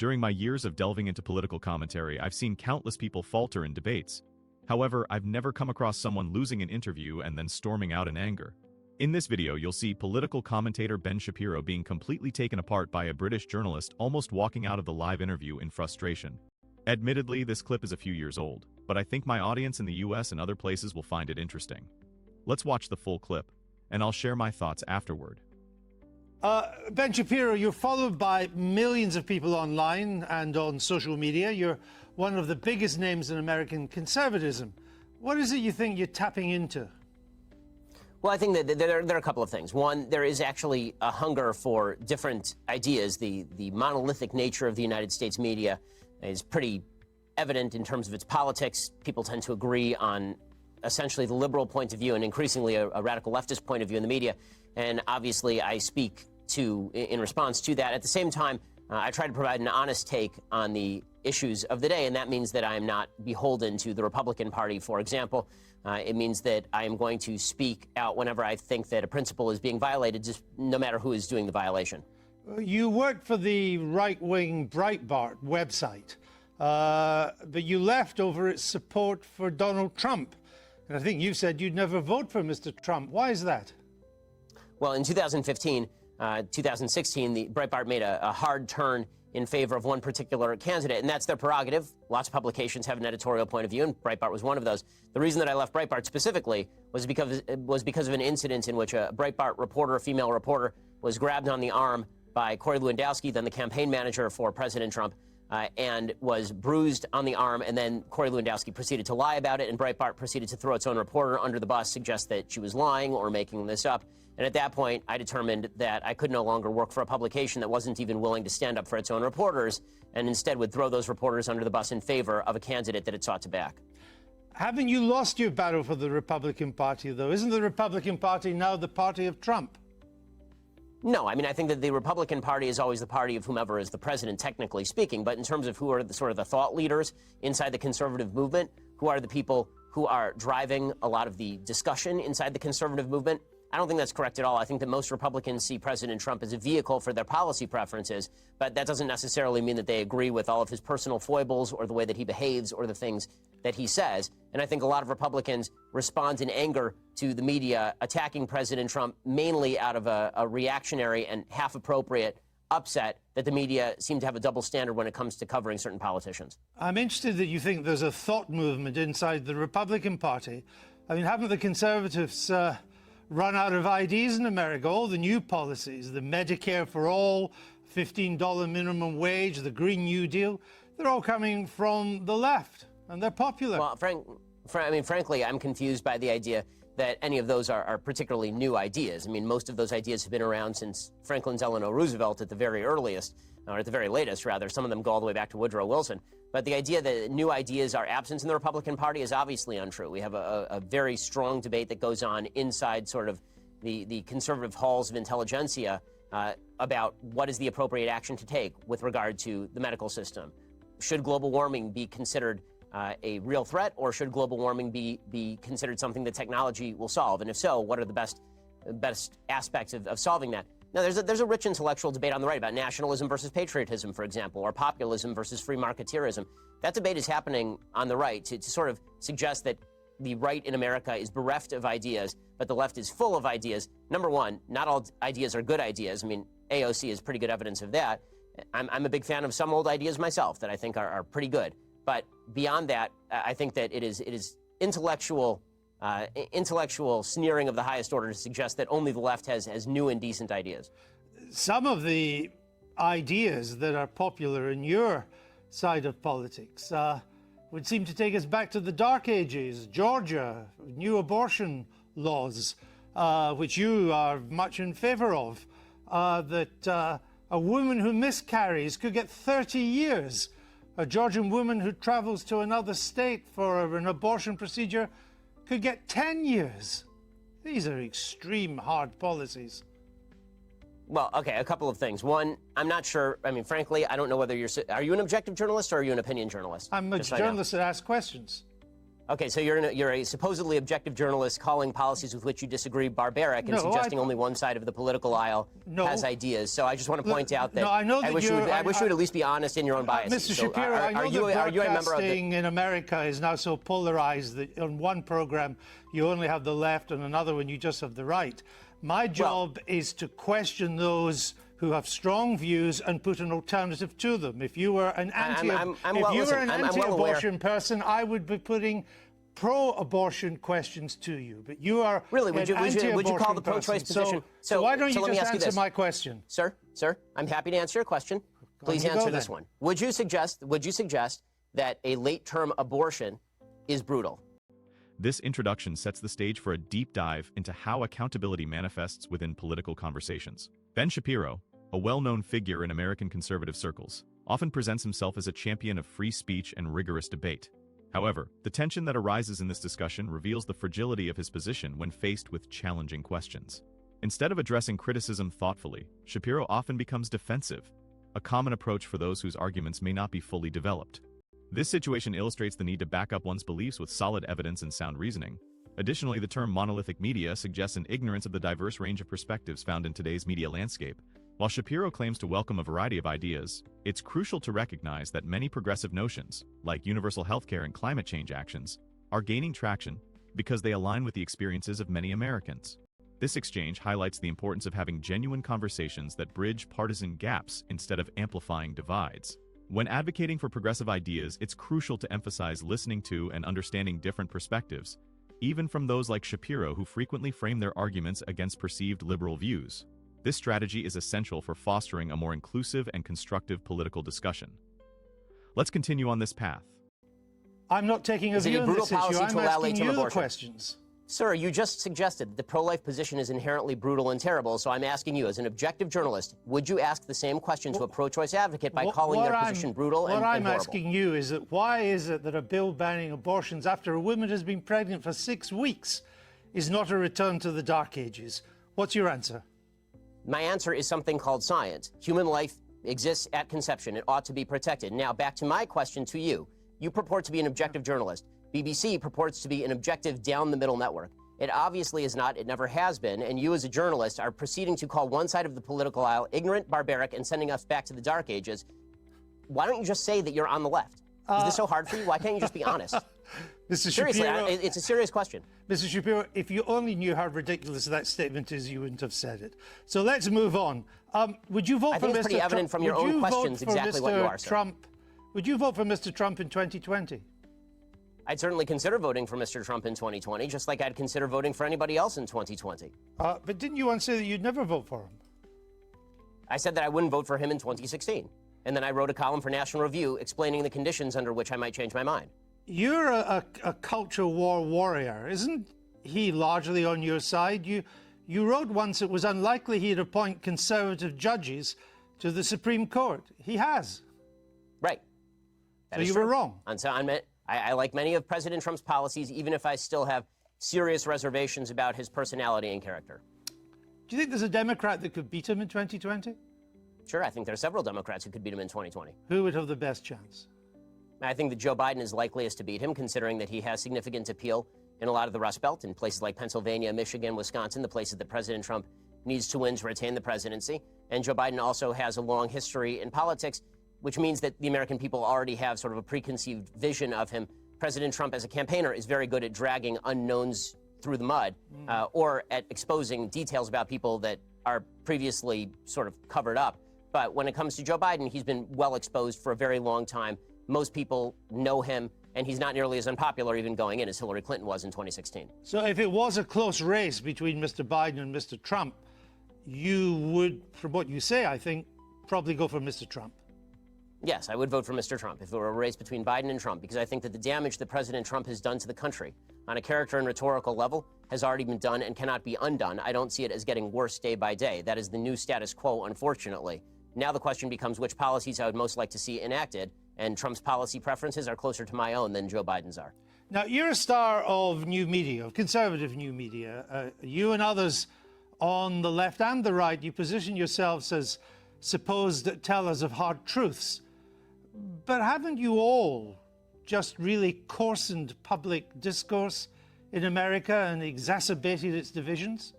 During my years of delving into political commentary, I've seen countless people falter in debates. However, I've never come across someone losing an interview and then storming out in anger. In this video, you'll see political commentator Ben Shapiro being completely taken apart by a British journalist, almost walking out of the live interview in frustration. Admittedly, this clip is a few years old, but I think my audience in the US and other places will find it interesting. Let's watch the full clip, and I'll share my thoughts afterward. Ben Shapiro, you're followed by millions of people online and on social media. You're one of the biggest names in American conservatism. What is it you think you're tapping into? Well, I think that there are a couple of things. One, there is actually a hunger for different ideas. The monolithic nature of the United States media is pretty evident in terms of its politics. People tend to agree on essentially the liberal point of view and increasingly a radical leftist point of view in the media. And obviously, I speak in response to that. At the same time, I try to provide an honest take on the issues of the day, and that means that I am not beholden to the Republican Party, for example. It means that I am going to speak out whenever I think that a principle is being violated, just no matter who is doing the violation. You worked for the right-wing Breitbart website, but you left over its support for Donald Trump. And I think you said you'd never vote for Mr. Trump. Why is that? Well, in 2016, the Breitbart made a hard turn in favor of one particular candidate, and that's their prerogative. Lots of publications have an editorial point of view, and Breitbart was one of those. The reason that I left Breitbart specifically was because of an incident in which a Breitbart reporter, a female reporter, was grabbed on the arm by Corey Lewandowski, then the campaign manager for President Trump, and was bruised on the arm, and then Corey Lewandowski proceeded to lie about it, and Breitbart proceeded to throw its own reporter under the bus, suggest that she was lying or making this up. And at that point, I determined that I could no longer work for a publication that wasn't even willing to stand up for its own reporters, and instead would throw those reporters under the bus in favor of a candidate that it sought to back. Haven't you lost your battle for the Republican Party, though? Isn't the Republican Party now the party of Trump? No, I mean, I think that the Republican Party is always the party of whomever is the president, technically speaking. But in terms of who are the sort of the thought leaders inside the conservative movement, who are the people who are driving a lot of the discussion inside the conservative movement, I don't think that's correct at all. I think that most Republicans see President Trump as a vehicle for their policy preferences, but that doesn't necessarily mean that they agree with all of his personal foibles or the way that he behaves or the things that he says. And I think a lot of Republicans respond in anger to the media attacking President Trump mainly out of a reactionary and half-appropriate upset that the media seem to have a double standard when it comes to covering certain politicians. I'm interested that you think there's a thought movement inside the Republican Party. I mean, haven't the conservatives run out of ideas in America? All the new policies, the Medicare for all, $15 minimum wage, the Green New Deal, they're all coming from the left, and they're popular. Well, frankly, I'm confused by the idea that any of those are particularly new ideas. I mean, most of those ideas have been around since Franklin Delano Roosevelt at the very earliest, or at the very latest, rather. Some of them go all the way back to Woodrow Wilson. But the idea that new ideas are absent in the Republican Party is obviously untrue. We have a very strong debate that goes on inside sort of the conservative halls of intelligentsia about what is the appropriate action to take with regard to the medical system. Should global warming be considered a real threat, or should global warming be considered something that technology will solve? And if so, what are the best aspects of solving that? Now, there's a rich intellectual debate on the right about nationalism versus patriotism, for example, or populism versus free marketeerism. That debate is happening on the right to sort of suggest that the right in America is bereft of ideas, but the left is full of ideas. Number one, not all ideas are good ideas. I mean, AOC is pretty good evidence of that. I'm a big fan of some old ideas myself that I think are pretty good. But beyond that, I think that it is intellectual sneering of the highest order to suggest that only the left has new and decent ideas. Some of the ideas that are popular in your side of politics would seem to take us back to the Dark Ages. Georgia, new abortion laws, which you are much in favor of, that a woman who miscarries could get 30 years. A Georgian woman who travels to another state for an abortion procedure could get 10 years. These are extreme, hard policies. Well, okay, a couple of things. One, I'm not sure. I mean, frankly, I don't know whether are you an objective journalist or are you an opinion journalist? I'm a journalist that asks questions. Okay, so you're a supposedly objective journalist calling policies with which you disagree barbaric and suggesting only one side of the political aisle has ideas. So I just want to point out that I wish you would at least be honest in your own biases. Mr. Shapiro, I know that broadcasting in America is now so polarized that on one program you only have the left, and another one you just have the right. My job is to question those who have strong views and put an alternative to them. If you were an anti-abortion person, I would be putting pro-abortion questions to you. But you are really would you call the pro-choice position? So why don't you just answer my question, sir? I'm happy to answer your question. Please answer this one. Would you suggest that a late-term abortion is brutal? This introduction sets the stage for a deep dive into how accountability manifests within political conversations. Ben Shapiro, a well-known figure in American conservative circles, often presents himself as a champion of free speech and rigorous debate. However, the tension that arises in this discussion reveals the fragility of his position when faced with challenging questions. Instead of addressing criticism thoughtfully, Shapiro often becomes defensive, a common approach for those whose arguments may not be fully developed. This situation illustrates the need to back up one's beliefs with solid evidence and sound reasoning. Additionally, the term monolithic media suggests an ignorance of the diverse range of perspectives found in today's media landscape. While Shapiro claims to welcome a variety of ideas, it's crucial to recognize that many progressive notions, like universal healthcare and climate change actions, are gaining traction because they align with the experiences of many Americans. This exchange highlights the importance of having genuine conversations that bridge partisan gaps instead of amplifying divides. When advocating for progressive ideas, it's crucial to emphasize listening to and understanding different perspectives, even from those like Shapiro who frequently frame their arguments against perceived liberal views. This strategy is essential for fostering a more inclusive and constructive political discussion. Let's continue on this path. I'm not taking a view on this issue. I'm asking you the questions. Sir, you just suggested that the pro-life position is inherently brutal and terrible, so I'm asking you, as an objective journalist, would you ask the same question to a pro-choice advocate by calling their position brutal and horrible? What I'm asking you is that why is it that a bill banning abortions after a woman has been pregnant for 6 weeks is not a return to the Dark Ages? What's your answer? My answer is something called science. Human life exists at conception. It ought to be protected. Now, back to my question to you. You purport to be an objective journalist. BBC purports to be an objective down-the-middle network. It obviously is not. It never has been. And you, as a journalist, are proceeding to call one side of the political aisle ignorant, barbaric, and sending us back to the Dark Ages. Why don't you just say that you're on the left? Is this so hard for you? Why can't you just be honest? Seriously, it's a serious question. Mr. Shapiro, if you only knew how ridiculous that statement is, you wouldn't have said it. So let's move on. Would you vote for Mr. Trump? I think it's pretty evident from your own questions exactly what you are, sir. Would you vote for Mr. Trump in 2020? I'd certainly consider voting for Mr. Trump in 2020, just like I'd consider voting for anybody else in 2020. But didn't you once say that you'd never vote for him? I said that I wouldn't vote for him in 2016. And then I wrote a column for National Review explaining the conditions under which I might change my mind. You're a culture war warrior. Isn't he largely on your side? You wrote once it was unlikely he'd appoint conservative judges to the Supreme Court. He has. Right. So you were wrong. I like many of President Trump's policies, even if I still have serious reservations about his personality and character. Do you think there's a Democrat that could beat him in 2020? Sure, I think there are several Democrats who could beat him in 2020. Who would have the best chance? I think that Joe Biden is likeliest to beat him, considering that he has significant appeal in a lot of the Rust Belt, in places like Pennsylvania, Michigan, Wisconsin, the places that President Trump needs to win to retain the presidency. And Joe Biden also has a long history in politics, which means that the American people already have sort of a preconceived vision of him. President Trump, as a campaigner, is very good at dragging unknowns through the mud, or at exposing details about people that are previously sort of covered up. But when it comes to Joe Biden, he's been well exposed for a very long time. Most people know him, and he's not nearly as unpopular even going in as Hillary Clinton was in 2016. So if it was a close race between Mr. Biden and Mr. Trump, you would, from what you say, I think, probably go for Mr. Trump. Yes, I would vote for Mr. Trump if it were a race between Biden and Trump, because I think that the damage that President Trump has done to the country on a character and rhetorical level has already been done and cannot be undone. I don't see it as getting worse day by day. That is the new status quo, unfortunately. Now the question becomes which policies I would most like to see enacted, and Trump's policy preferences are closer to my own than Joe Biden's are. Now, you're a star of new media, of conservative new media. You and others on the left and the right, you position yourselves as supposed tellers of hard truths. But haven't you all just really coarsened public discourse in America and exacerbated its divisions?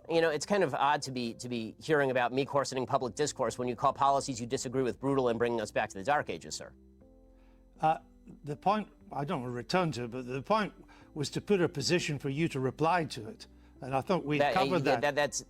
You know, it's kind of odd to be hearing about me coarsening public discourse when you call policies you disagree with brutal and bringing us back to the Dark Ages, sir. The point, I don't want to return to it, but the point was to put a position for you to reply to it. And I thought we'd covered that.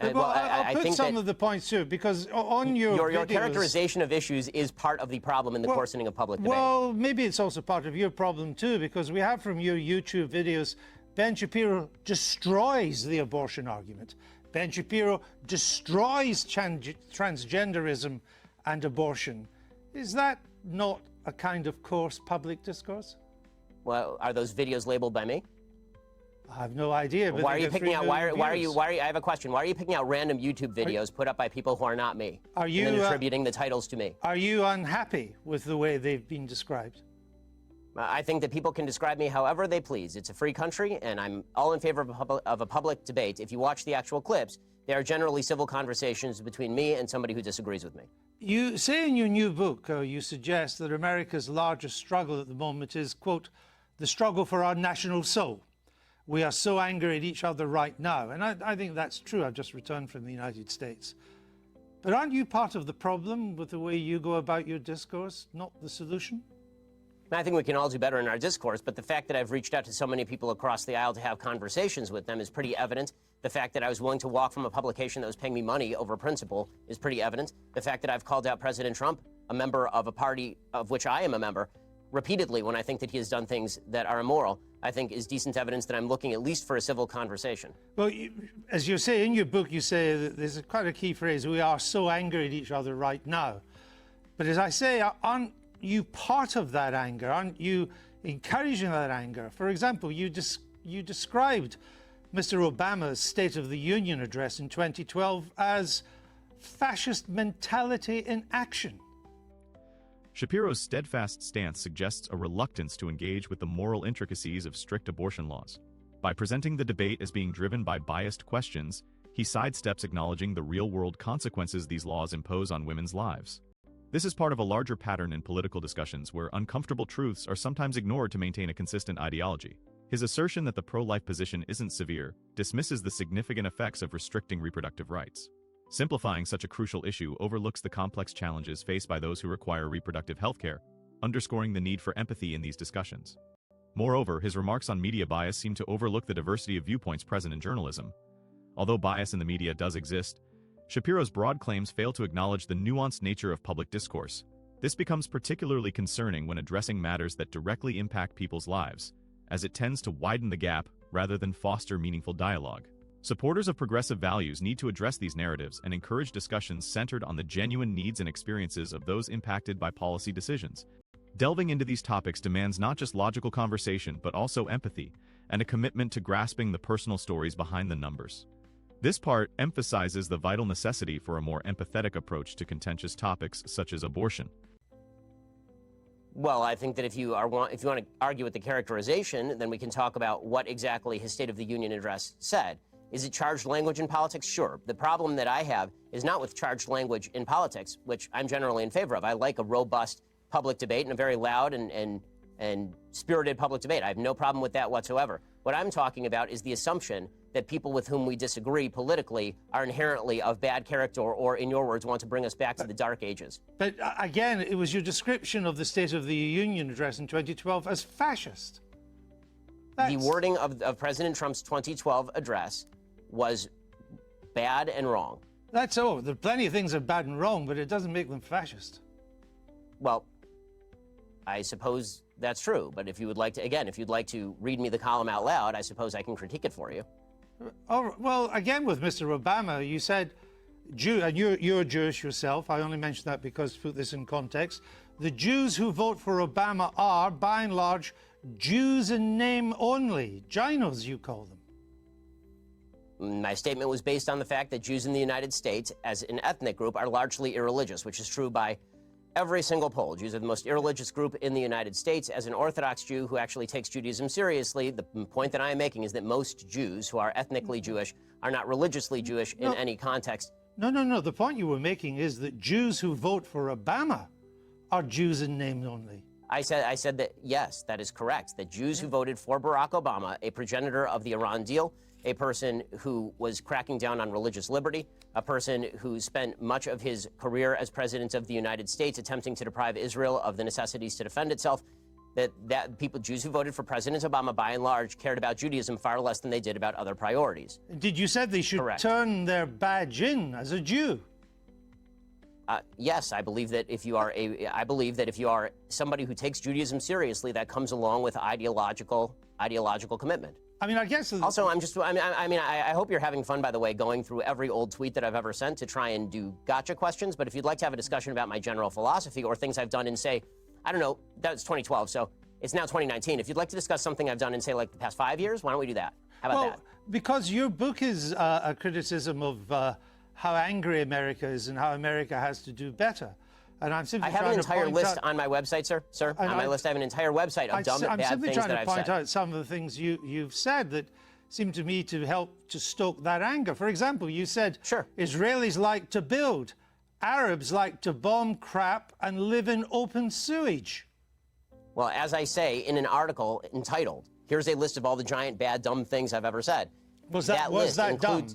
I think some of the points too, because on your videos, characterization of issues is part of the problem in the coarsening of public debate. Well, maybe it's also part of your problem too, because we have from your YouTube videos, Ben Shapiro destroys the abortion argument. Ben Shapiro destroys transgenderism and abortion. Is that not a kind of coarse public discourse? Well, are those videos labeled by me? I have no idea. But why are you picking out? Why are you? I have a question. Why are you picking out random YouTube videos put up by people who are not me? Are you and then attributing the titles to me? Are you unhappy with the way they've been described? I think that people can describe me however they please. It's a free country, and I'm all in favor of a public debate. If you watch the actual clips, they are generally civil conversations between me and somebody who disagrees with me. You say in your new book, you suggest that America's largest struggle at the moment is, quote, the struggle for our national soul. We are so angry at each other right now. And I think that's true. I've just returned from the United States. But aren't you part of the problem with the way you go about your discourse, not the solution? I think we can all do better in our discourse, but the fact that I've reached out to so many people across the aisle to have conversations with them is pretty evident. The fact that I was willing to walk from a publication that was paying me money over principle is pretty evident. The fact that I've called out President Trump, a member of a party of which I am a member, repeatedly when I think that he has done things that are immoral, I think is decent evidence that I'm looking at least for a civil conversation. Well, as you say in your book, you say that there's quite a key phrase, we are so angry at each other right now. But as I say, aren't you part of that anger? Aren't you encouraging that anger? For example, you described Mr. Obama's State of the Union address in 2012 as fascist mentality in action. Shapiro's steadfast stance suggests a reluctance to engage with the moral intricacies of strict abortion laws. By presenting the debate as being driven by biased questions, he sidesteps acknowledging the real-world consequences these laws impose on women's lives. This is part of a larger pattern in political discussions where uncomfortable truths are sometimes ignored to maintain a consistent ideology. His assertion that the pro-life position isn't severe dismisses the significant effects of restricting reproductive rights. Simplifying such a crucial issue overlooks the complex challenges faced by those who require reproductive health care, underscoring the need for empathy in these discussions. Moreover, his remarks on media bias seem to overlook the diversity of viewpoints present in journalism. Although bias in the media does exist, Shapiro's broad claims fail to acknowledge the nuanced nature of public discourse. This becomes particularly concerning when addressing matters that directly impact people's lives, as it tends to widen the gap rather than foster meaningful dialogue. Supporters of progressive values need to address these narratives and encourage discussions centered on the genuine needs and experiences of those impacted by policy decisions. Delving into these topics demands not just logical conversation but also empathy and a commitment to grasping the personal stories behind the numbers. This part emphasizes the vital necessity for a more empathetic approach to contentious topics such as abortion. Well, I think that if you want to argue with the characterization, then we can talk about what exactly his State of the Union address said. Is it charged language in politics? Sure. The problem that I have is not with charged language in politics, which I'm generally in favor of. I like a robust public debate and a very loud and spirited public debate. I have no problem with that whatsoever. What I'm talking about is the assumption that people with whom we disagree politically are inherently of bad character or, in your words, want to bring us back to the Dark Ages. But again, it was your description of the State of the Union address in 2012 as fascist. The wording of President Trump's 2012 address was bad and wrong. There are plenty of things that are bad and wrong, but it doesn't make them fascist. Well, I suppose that's true. But if you would like to, again, if you'd like to read me the column out loud, I suppose I can critique it for you. Oh, well, again, with Mr. Obama, you said, and you're Jewish yourself. I only mention that because to put this in context. The Jews who vote for Obama are, by and large, Jews in name only. Ginos, you call them. My statement was based on the fact that Jews in the United States, as an ethnic group, are largely irreligious, which is true by every single poll. Jews are the most irreligious group in the United States. As an Orthodox Jew who actually takes Judaism seriously, the point that I am making is that most Jews who are ethnically Jewish are not religiously Jewish in any context. No. The point you were making is that Jews who vote for Obama are Jews in name only. I said that, yes, that is correct, that Jews who voted for Barack Obama, a progenitor of the Iran deal, a person who was cracking down on religious liberty, a person who spent much of his career as president of the United States attempting to deprive Israel of the necessities to defend itself, that people, Jews who voted for President Obama, by and large, cared about Judaism far less than they did about other priorities. Did you say they should turn their badge in as a Jew? Yes, I believe that if you are somebody who takes Judaism seriously, that comes along with ideological commitment. I mean, I guess. Also, I hope you're having fun, by the way, going through every old tweet that I've ever sent to try and do gotcha questions. But if you'd like to have a discussion about my general philosophy or things I've done in, say, I don't know, that's 2012, so it's now 2019. If you'd like to discuss something I've done in, say, like the past 5 years, why don't we do that? How about that? Because your book is a criticism of how angry America is and how America has to do better. And I'm simply I have an entire list on my website, sir. On my list, I have an entire website of dumb, bad things that I've said. I'm simply trying to point out some of the things you've said that seem to me to help to stoke that anger. For example, you said Israelis like to build, Arabs like to bomb crap and live in open sewage. Well, as I say in an article entitled, "Here's a list of all the giant, bad, dumb things I've ever said." Was that dumb?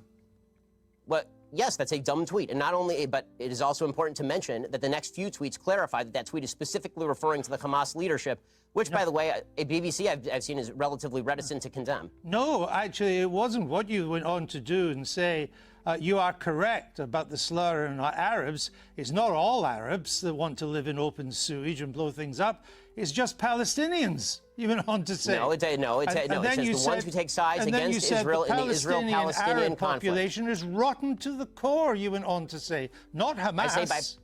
Yes, that's a dumb tweet. And not only, but it is also important to mention that the next few tweets clarify that that tweet is specifically referring to the Hamas leadership, which, by the way, a BBC I've seen is relatively reticent to condemn. No, actually, it wasn't. What you went on to do and say, you are correct about the slur on Arabs. It's not all Arabs that want to live in open sewage and blow things up. It's just Palestinians, you went on to say. No, it says the ones who take sides against Israel in the Israel-Palestinian conflict. Population is rotten to the core, you went on to say. Not Hamas,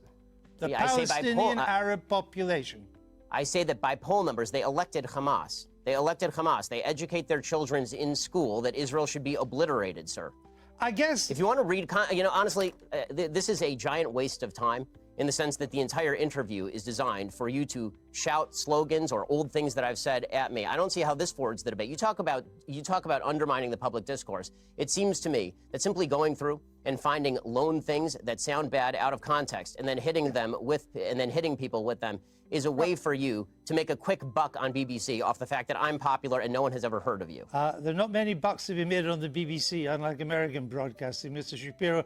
the Palestinian Arab population. I say that by poll numbers, they elected Hamas. They elected Hamas. They educate their children in school that Israel should be obliterated, sir. I guess. If you want to read, honestly, this is a giant waste of time in the sense that the entire interview is designed for you to shout slogans or old things that I've said at me. I don't see how this forwards the debate. You talk about undermining the public discourse. It seems to me that simply going through and finding lone things that sound bad out of context and then hitting people with them is a way for you to make a quick buck on BBC off the fact that I'm popular and no one has ever heard of you. There are not many bucks to be made on the BBC, unlike American broadcasting, Mr. Shapiro.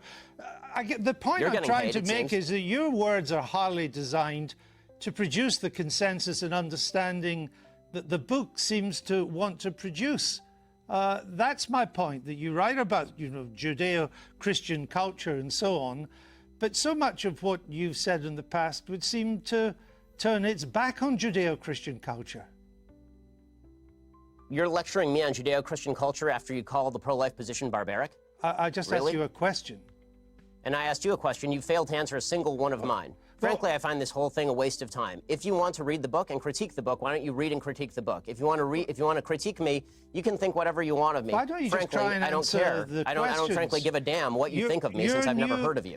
The point I'm trying to make is that your words are highly designed to produce the consensus and understanding that the book seems to want to produce. That's my point, that you write about, Judeo-Christian culture and so on, but so much of what you've said in the past would seem to turn its back on Judeo-Christian culture. You're lecturing me on Judeo-Christian culture after you call the pro-life position barbaric? I just asked you a question. And I asked you a question. You failed to answer a single one of mine. Frankly, I find this whole thing a waste of time. If you want to read the book and critique the book, why don't you read and critique the book? If you want to critique me, you can think whatever you want of me. Why don't you just try and answer the questions? I don't frankly give a damn what you think of me since I've never heard of you.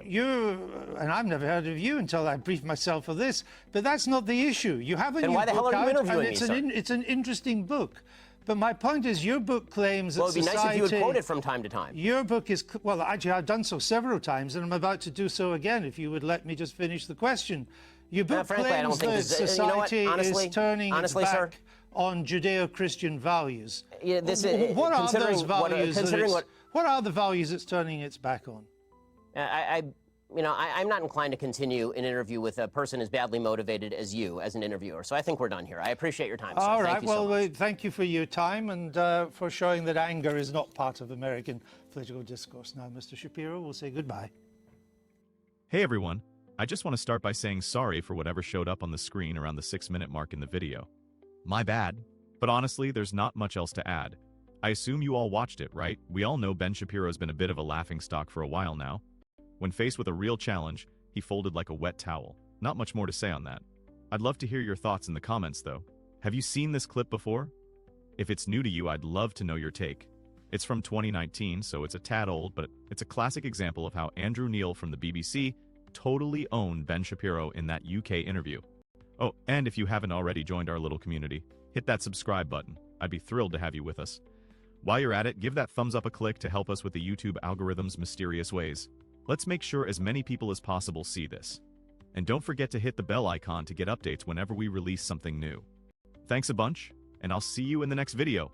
And I've never heard of you until I briefed myself for this. But that's not the issue. You have a new book out. Then why the hell are you interviewing me, sir? It's an interesting book. But my point is, your book claims that society... Well, it'd be nice if you would quote it from time to time. Your book is... Well, actually, I've done so several times, and I'm about to do so again, if you would let me just finish the question. Your book claims that society is turning its back on Judeo-Christian values. Yeah, what are those values? What are the values it's turning its back on? I'm not inclined to continue an interview with a person as badly motivated as you as an interviewer. So I think we're done here. I appreciate your time, sir. All right. Thank you so much. Thank you for your time and for showing that anger is not part of American political discourse. Now, Mr. Shapiro, we'll say goodbye. Hey, everyone. I just want to start by saying sorry for whatever showed up on the screen around the 6-minute mark in the video. My bad. But honestly, there's not much else to add. I assume you all watched it, right? We all know Ben Shapiro's been a bit of a laughingstock for a while now. When faced with a real challenge, he folded like a wet towel. Not much more to say on that. I'd love to hear your thoughts in the comments, though. Have you seen this clip before? If it's new to you, I'd love to know your take. It's from 2019, so it's a tad old, but it's a classic example of how Andrew Neil from the BBC totally owned Ben Shapiro in that UK interview. Oh, and if you haven't already joined our little community, hit that subscribe button. I'd be thrilled to have you with us. While you're at it, give that thumbs up a click to help us with the YouTube algorithm's mysterious ways. Let's make sure as many people as possible see this. And don't forget to hit the bell icon to get updates whenever we release something new. Thanks a bunch, and I'll see you in the next video.